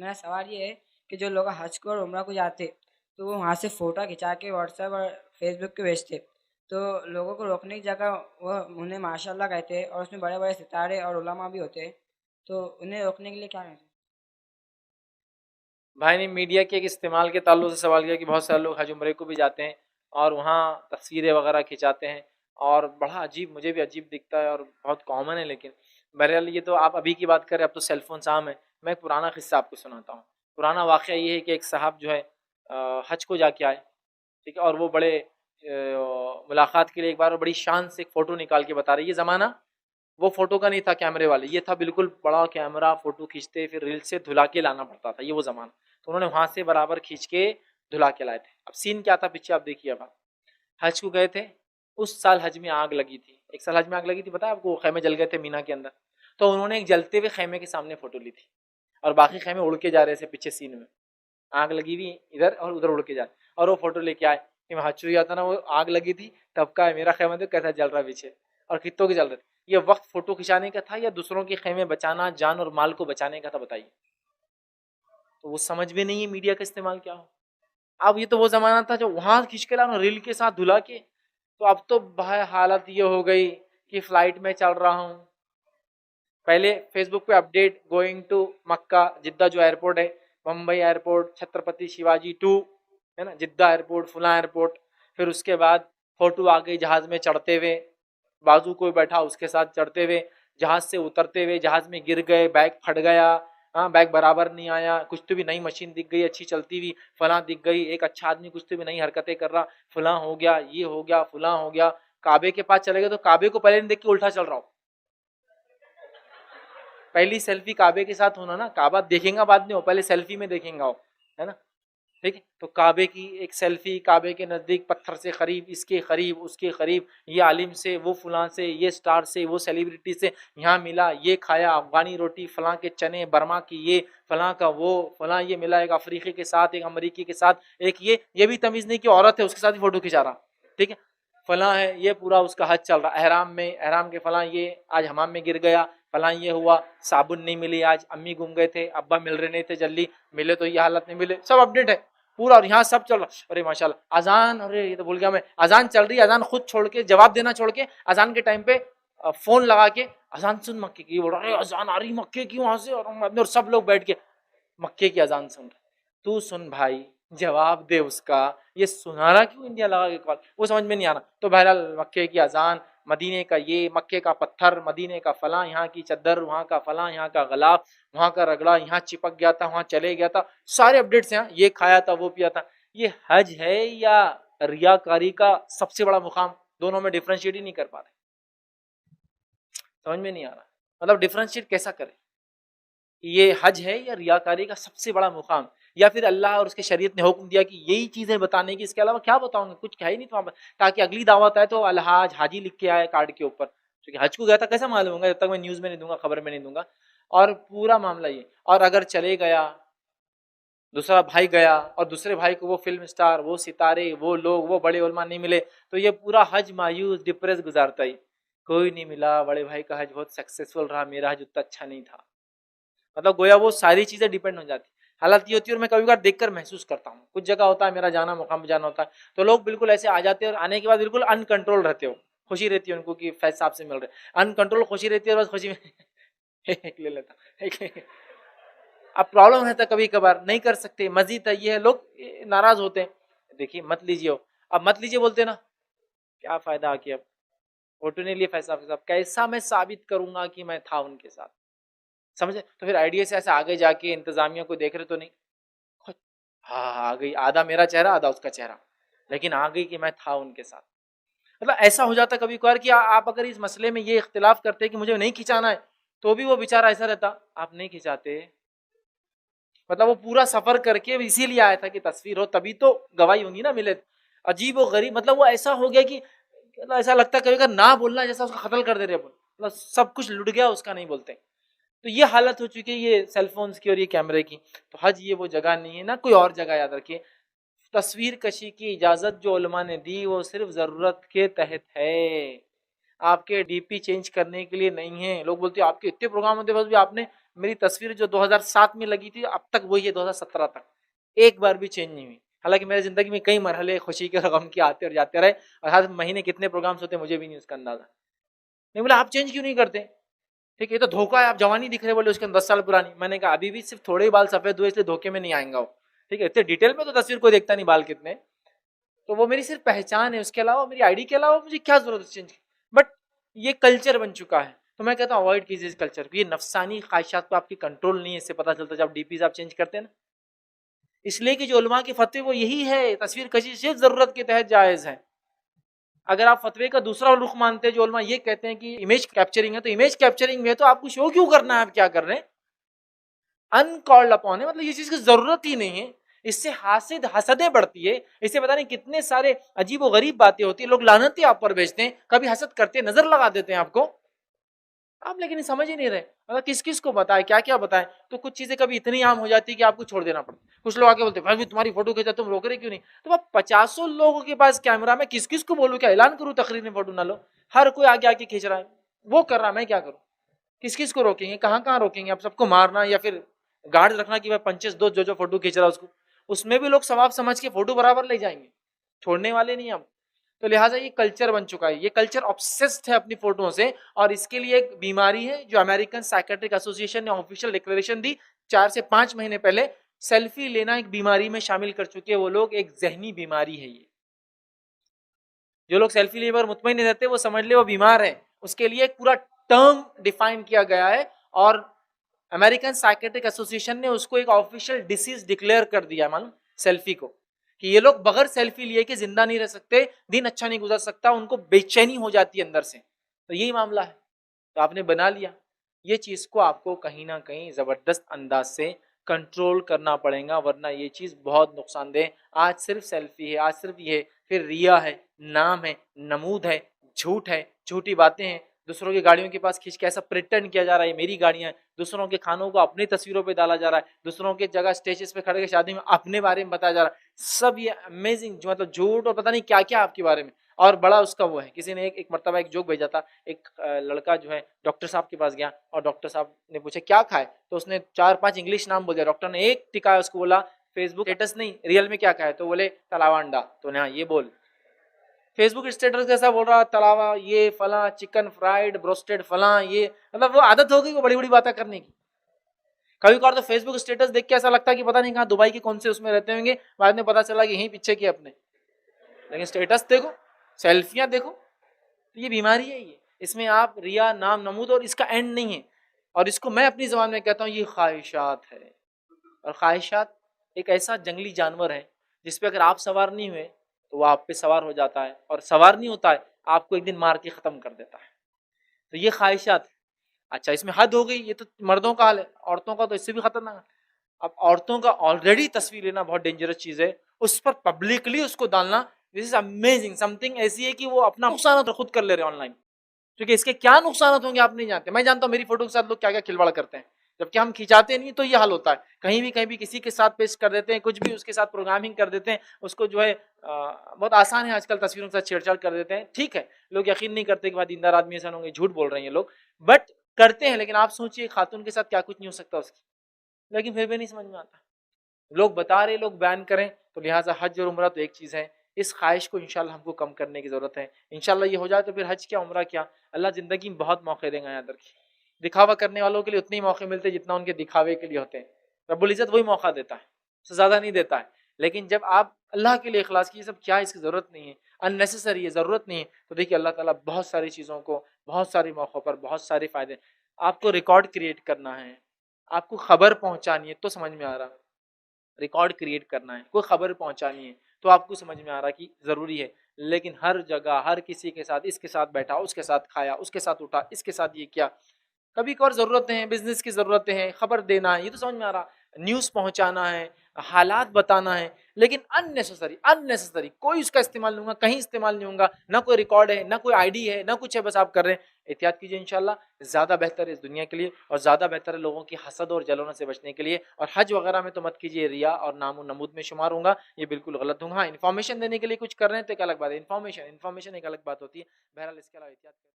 मेरा सवाल ये है कि जो लोग हज को और उम्रा को जाते तो वो वहाँ से फ़ोटो खिंचा के व्हाट्सएप और फेसबुक पे भेजते, तो लोगों को रोकने की जगह वो उन्हें माशाल्लाह कहते हैं और उसमें बड़े बड़े सितारे और उलमा भी होते हैं, तो उन्हें रोकने के लिए क्या कहते हैं? भाई ने मीडिया के एक इस्तेमाल के ताल्लुक से सवाल किया कि बहुत सारे लोग हज उम्रे को भी जाते हैं और वहाँ तस्वीरें वगैरह खिंचाते हैं, और बड़ा अजीब, मुझे भी अजीब दिखता है और बहुत कॉमन है। लेकिन बहरहाल ये तो आप अभी की बात करें, अब तो सेलफोन आम है। मैं एक पुराना किस्सा आपको सुनाता हूँ। पुराना वाक़या ये है कि एक साहब जो है हज को जाके आए, ठीक है, और वो बड़े मुलाकात के लिए एक बार वो बड़ी शान से एक फ़ोटो निकाल के बता रहे, ये ज़माना वो फोटो का नहीं था कैमरे वाले, ये था बिल्कुल बड़ा कैमरा, फोटो खींचते फिर रील से धुला के लाना पड़ता था, ये वो जमाना। तो उन्होंने वहां से बराबर खींच के धुला के लाए थे। अब सीन क्या था पीछे आप देखिए। अब आप हज को गए थे, उस साल हज में आग लगी थी, एक साल हज में आग लगी थी, पता है आपको, खेमे जल गए थे मीना के अंदर। तो उन्होंने एक जलते हुए खेमे के सामने फोटो ली थी, और बाकी खेमे उड़ के जा रहे थे पीछे सीन में, आग लगी हुई इधर और उधर उड़ के जा रहे, और वो फोटो लेके आए कि मैं हज गया था ना, वो आग लगी थी तब का है मेरा खेमा, तो कैसा जल रहा है पीछे, और कितों के जल रहे थे। ये वक्त फोटो खिंचाने का था या दूसरों के खेमे बचाना, जान और माल को बचाने का था, बताइए। तो वो समझ में नहीं है मीडिया का इस्तेमाल क्या हो। अब ये तो वो जमाना था जो वहां खींच के लाना रील के साथ धुला के। तो अब तो भाई हालत ये हो गई कि फ्लाइट में चल रहा हूँ, पहले फेसबुक पे अपडेट गोइंग टू मक्का जिद्दा जो एयरपोर्ट है, मुंबई एयरपोर्ट, छत्रपति शिवाजी 2 है ना, जिद्दा एयरपोर्ट, फुला एयरपोर्ट। फिर उसके बाद फोटो आ गई जहाज में चढ़ते हुए, बाजू कोई बैठा उसके साथ चढ़ते हुए, जहाज से उतरते हुए जहाज में गिर गए, बैग फट गया, हाँ बैग बराबर नहीं आया, कुछ तो भी नई मशीन दिख गई अच्छी चलती हुई, फला दिख गई, एक अच्छा आदमी कुछ तो भी नई हरकतें कर रहा, फला हो गया, ये हो गया, फला हो गया। काबे के पास चले गए तो काबे को पहले नहीं देख के उल्टा चल रहा हो। पहली सेल्फी काबे के साथ होना ना, काबा देखेगा बाद में, हो पहले सेल्फी में देखेगा हो, है ना। ठीक है, तो काबे की एक सेल्फी, काबे के नजदीक पत्थर से करीब, इसके करीब उसके करीब, ये आलिम से, वो फलां से, ये स्टार से, वो सेलिब्रिटी से यहाँ मिला, ये खाया अफगानी रोटी, फलां के चने, बर्मा की ये, फलां का वो, फलां ये मिला, एक अफ्रीकी के साथ, एक अमरीकी के साथ, एक ये भी तमीज नहीं कि औरत है उसके साथ भी फोटो खिंचा रहा। ठीक है, फलां है, ये पूरा उसका हज चल रहा, अहराम में, अहराम के फलां ये आज हमाम में गिर गया, फलां ये हुआ, साबुन नहीं मिली आज, अम्मी गुम गए थे, अब्बा मिल रहे नहीं थे जल्दी, मिले तो ये हालत नहीं मिले, सब अपडेट है पूरा। और यहाँ सब चल रहा, अरे माशाल्लाह अजान, अरे ये तो भूल गया मैं, अजान चल रही है, अजान खुद छोड़ के, जवाब देना छोड़ के, अजान के टाइम पे फोन लगा के अजान सुन मक्के की, बोल रहा है अजान आ रही मक्के की वहां से, और सब लोग बैठ के मक्के की अजान सुन रहे। तू सुन भाई, जवाब दे उसका, ये सुना रहा क्यों इंडिया लगा के कॉल, वो समझ में नहीं आ रहा। तो बहरहाल मक्के की अजान, मदीने का ये, मक्के का पत्थर, मदीने का फला, यहाँ की चद्दर, वहाँ का फला, यहाँ का गलाफ, वहाँ का रगड़ा, यहाँ चिपक गया था, वहाँ चले गया था, सारे अपडेट्स हैं, ये खाया था, वो पिया था। ये हज है या रियाकारी का सबसे बड़ा मुकाम, दोनों में डिफ्रेंशिएट ही नहीं कर पा रहे, समझ में नहीं आ रहा। मतलब डिफ्रेंशिएट कैसा करें, ये हज है या रियाकारी का सबसे बड़ा मुकाम, या फिर अल्लाह और उसके शरीयत ने हुक्म दिया कि यही चीजें बताने की, इसके अलावा क्या बताऊंगे, कुछ क्या ही नहीं था, ताकि अगली दावत आए तो अलहाज हाजी लिख के आए कार्ड के ऊपर, क्योंकि हज को गया था कैसे मालूम होगा जब तक मैं न्यूज में नहीं दूंगा, खबर में नहीं दूंगा। और पूरा मामला ये, और अगर चले गया दूसरा भाई गया और दूसरे भाई को वो फिल्म स्टार, वो सितारे, वो लोग, वो बड़े उलमा नहीं मिले, तो ये पूरा हज मायूस डिप्रेस गुजारता ही, कोई नहीं मिला, बड़े भाई का हज बहुत सक्सेसफुल रहा, मेरा हज उतना अच्छा नहीं था। मतलब गोया वो सारी चीजें डिपेंड हो जाती। हालत ये होती है, और मैं कभी बार देखकर महसूस करता हूँ, कुछ जगह होता है मेरा जाना, मुकाम पे जाना होता है, तो लोग बिल्कुल ऐसे आ जाते हैं और आने के बाद बिल्कुल अनकंट्रोल रहते हो, खुशी रहती है उनको कि फैज साहब से मिल रहे, अनकंट्रोल खुशी रहती है, बस खुशी में एक ले लेता। अब प्रॉब्लम है तो कभी कभार नहीं कर सकते, मजीद है ये है, लोग नाराज होते हैं, देखिए मत लीजिए हो, अब मत लीजिए बोलते ना, क्या फायदा कि अब फोटो नहीं लिए फैज साहब, कैसा मैं साबित करूंगा कि मैं था उनके साथ, समझे। तो फिर आइडिया से ऐसे आगे जाके इंतजामिया को देख रहे तो नहीं, खुद हाँ हाँ, आ गई, आधा मेरा चेहरा आधा उसका चेहरा, लेकिन आ गई कि मैं था उनके साथ। मतलब ऐसा हो जाता कभी कभार कि आप अगर इस मसले में ये इख्तिलाफ करते कि मुझे नहीं खिंचाना है, तो भी वो बेचारा ऐसा रहता, आप नहीं खिंचाते, मतलब वो पूरा सफर करके इसीलिए आया था कि तस्वीर हो, तभी तो गवाही होंगी ना, मिले। अजीब और गरीब, मतलब वो ऐसा हो गया कि मतलब ऐसा लगता है कभी कभी ना बोलना जैसा उसका कत्ल कर दे रहे अपन, मतलब सब कुछ लुट गया उसका, नहीं बोलते। तो ये हालत हो चुकी है ये सेलफोन्स की और ये कैमरे की। तो हज ये वो जगह नहीं है ना कोई और जगह, याद रखिए। तस्वीर कशी की इजाजत जो उलमा ने दी वो सिर्फ जरूरत के तहत है, आपके डीपी चेंज करने के लिए नहीं है। लोग बोलते हैं आपके इतने प्रोग्राम होते, बस भी आपने मेरी तस्वीर जो 2007 में लगी थी अब तक वही है 2017 तक, एक बार भी चेंज नहीं हुई। हालांकि मेरी जिंदगी में कई मरहले खुशी के और गम के आते और जाते रहे, और हर महीने कितने प्रोग्राम्स होते मुझे भी नहीं उसका अंदाजा। नहीं बोला आप चेंज क्यों नहीं करते, ठीक है ये तो धोखा है, आप जवानी दिख रहे, बोले उसके 10 साल पुरानी। मैंने कहा अभी भी सिर्फ थोड़े ही बाल सफेद हुए इसलिए धोखे में नहीं आएंगा वो, ठीक है इतने डिटेल में तो तस्वीर कोई देखता नहीं बाल कितने, तो वो मेरी सिर्फ पहचान है, उसके अलावा मेरी आईडी के अलावा मुझे क्या जरूरत है चेंज की। बट ये कल्चर बन चुका है, तो मैं कहता हूँ अवॉइड कीजिए इस कल्चर को। ये नफसानी ख्वाहिशात को आपकी कंट्रोल नहीं है, इससे पता चलता है जब डीपीज आप चेंज करते हैं ना। इसलिए कि जो उलमा के फतवे वो यही है, तस्वीर कशी सिर्फ जरूरत के तहत जायज है। अगर आप फतवे का दूसरा रुख मानते हैं, जो उलमा ये कहते हैं कि इमेज कैप्चरिंग है, तो इमेज कैप्चरिंग में तो आपको शो क्यों करना है, आप क्या कर रहे हैं, अनकॉल्ड अपॉन है, मतलब ये चीज की जरूरत ही नहीं है। इससे हासिद हसदें बढ़ती है, इससे पता नहीं कितने सारे अजीब व गरीब बातें होती है, लोग लानतें आप पर भेजते हैं, कभी हसद करते नजर लगा देते हैं आपको, आप लेकिन समझ ही नहीं रहे। अगर किस किस को बताए क्या क्या बताएं, तो कुछ चीजें कभी इतनी आम हो जाती है कि आपको छोड़ देना पड़ता है। कुछ लोग आके बोलते हैं भाई भी तुम्हारी फोटो खींचा, तुम रोक रहे क्यों नहीं, तो अब 50 लोगों के पास कैमरा, में किस किस को बोलूं, क्या ऐलान करूं तकरीर में फोटो ना लो, हर कोई आगे आके खींच रहा है, वो कर रहा है, मैं क्या करूं, किस किस को रोकेंगे, कहाँ कहाँ रोकेंगे, आप सबको मारना या फिर गार्ड रखना कि भाई पंचेस दो जो जो फोटो खींच रहा है उसको, उसमें भी लोग सवाब समझ के फोटो बराबर ले जाएंगे, छोड़ने वाले नहीं हम। तो लिहाजा ये कल्चर बन चुका है, ये कल्चर ऑब्सेस्ड है अपनी फोटो से, और इसके लिए एक बीमारी है जो अमेरिकन साइकेट्रिक एसोसिएशन ने ऑफिशियल डिक्लेरेशन दी 4 से 5 महीने पहले, सेल्फी लेना एक बीमारी में शामिल कर चुके हैं वो लोग, एक जहनी बीमारी है ये। जो लोग सेल्फी लेने पर मुतमईन नहीं रहते वो समझ ले वो बीमार है, उसके लिए एक पूरा टर्म डिफाइन किया गया है, और अमेरिकन साइकेट्रिक एसोसिएशन ने उसको एक ऑफिशियल डिसीज डिक्लेयर कर दिया मालूम, सेल्फी को, कि ये लोग बगैर सेल्फी लिए कि जिंदा नहीं रह सकते, दिन अच्छा नहीं गुजर सकता, उनको बेचैनी हो जाती है अंदर से, तो यही मामला है। तो आपने बना लिया, ये चीज को आपको कहीं ना कहीं जबरदस्त अंदाज से कंट्रोल करना पड़ेगा, वरना ये चीज बहुत नुकसानदेह। आज सिर्फ सेल्फी है, आज सिर्फ ये, फिर रिया है, नाम है, नमूद है, झूठ है, झूठी बातें हैं, दूसरों की गाड़ियों के पास खींच के ऐसा प्रिटेंड किया जा रहा है मेरी गाड़ियां हैं, दूसरों के खानों को अपनी तस्वीरों पे डाला जा रहा है, दूसरों के जगह स्टेजेस पे खड़े के शादी में अपने बारे में बताया जा रहा है, सब ये अमेजिंग जो मतलब झूठ और पता नहीं क्या क्या आपके बारे में। और बड़ा उसका वो है, किसी ने एक मरतबा एक जोक भेजा था, एक लड़का जो है डॉक्टर साहब के पास गया और डॉक्टर साहब ने पूछा क्या खाए, तो उसने 4-5 इंग्लिश नाम बोल दिया, डॉक्टर ने एक टिकाया उसको, बोला फेसबुक स्टेटस नहीं रियल में क्या खाए, तो बोले तलावा अंडा, तो हाँ ये बोल, फेसबुक स्टेटस कैसा बोल रहा, तलावा ये फला, चिकन फ्राइड ब्रोस्टेड फला, ये मतलब वो आदत हो गई वो बड़ी बड़ी बातें करने की। कभी कभार तो फेसबुक स्टेटस देख के ऐसा लगता है कि पता नहीं कहाँ दुबई के कौन से उसमें रहते होंगे, बाद में पता चला कि यहीं पीछे के अपने, लेकिन स्टेटस देखो, सेल्फियां देखो, तो ये बीमारी है ये, इसमें आप रिया नाम नमूद, और इसका एंड नहीं है, और इसको मैं अपनी जबान में कहता हूँ ये ख्वाहिशात है। और ख्वाहिशात एक ऐसा जंगली जानवर है जिसपे अगर आप सवार नहीं हुए तो वो आप पे सवार हो जाता है, और सवार नहीं होता है आपको एक दिन मार के खत्म कर देता है। तो ये ख्वाहिशात, अच्छा इसमें हद हो गई, ये तो मर्दों का हाल है, औरतों का तो इससे भी खतरनाक है। अब औरतों का ऑलरेडी तस्वीर लेना बहुत डेंजरस चीज है, उस पर पब्लिकली उसको डालना, दिस इज अमेजिंग समथिंग, ऐसी है कि वो अपना नुकसान खुद कर ले रहे हैं ऑनलाइन, क्योंकि इसके क्या नुकसान होंगे आप नहीं जानते। मैं जानता हूँ मेरी फोटो के साथ लोग क्या क्या खिलवाड़ करते हैं, जबकि हम खिंचाते नहीं तो ये हाल होता है, कहीं भी किसी के साथ पेश कर देते हैं, कुछ भी उसके साथ प्रोग्रामिंग कर देते हैं, उसको जो है बहुत आसान है आजकल तस्वीरों के साथ छेड़छाड़ कर देते हैं। ठीक है लोग यकीन नहीं करते कि दीनदार आदमी ऐसा होंगे, झूठ बोल रहे हैं ये लोग, बट करते हैं। लेकिन आप सोचिए खातून के साथ क्या कुछ नहीं हो सकता उसकी, लेकिन फिर भी नहीं समझ में आता, लोग बता रहे लोग बयान करें। तो लिहाजा हज और उम्रा तो एक चीज़ है, इस ख्वाहिश को इंशाल्लाह हमको कम करने की ज़रूरत है। इंशाल्लाह ये हो जाए तो फिर हज क्या उम्रा क्या, अल्लाह ज़िंदगी में बहुत मौके देंगे याद रखिए। दिखावा करने वालों के लिए उतने ही मौके मिलते हैं जितना उनके दिखावे के लिए होते हैं, रब्बुल इज़्ज़त वही मौका देता है, उससे ज़्यादा नहीं देता है। लेकिन जब आप अल्लाह के लिए इखलास की, सब क्या है इसकी ज़रूरत नहीं है, अननेसेसरी है, ज़रूरत नहीं है, तो देखिए अल्लाह ताला बहुत सारी चीज़ों को बहुत सारे मौक़ों पर बहुत सारे फ़ायदे। आपको रिकॉर्ड क्रिएट करना है, आपको खबर पहुँचानी है तो समझ में आ रहा, रिकॉर्ड क्रिएट करना है, कोई खबर पहुंचानी है तो आपको समझ में आ रहा कि ज़रूरी है। लेकिन हर जगह हर किसी के साथ, इसके साथ बैठा, उसके साथ खाया, उसके साथ उठा, इसके साथ ये किया, कभी और ज़रूरतें हैं, बिजनेस की ज़रूरतें हैं, खबर देना है, ये तो समझ में आ रहा, न्यूज़ पहुंचाना है, हालात बताना है, लेकिन अननेसेसरी अननेसेसरी कोई उसका इस्तेमाल नहीं होगा, कहीं इस्तेमाल नहीं होगा, ना कोई रिकॉर्ड है, ना कोई आईडी है, ना कुछ है, बस आप कर रहे हैं। एहतियात कीजिए, इंशाल्लाह ज़्यादा बेहतर है इस दुनिया के लिए, और ज़्यादा बेहतर है लोगों की हसद और जलनों से बचने के लिए। और हज वगैरह में तो मत कीजिए, रिया और नाम नमूद में शुमार होगा, ये बिल्कुल गलत होगा। हाँ, इन्फॉर्मेशन देने के लिए कुछ कर रहे हैं तो एक अलग बात है, इन्फॉर्मेशन एक अलग बात होती है। बहरहाल इसके अलावा एहतियात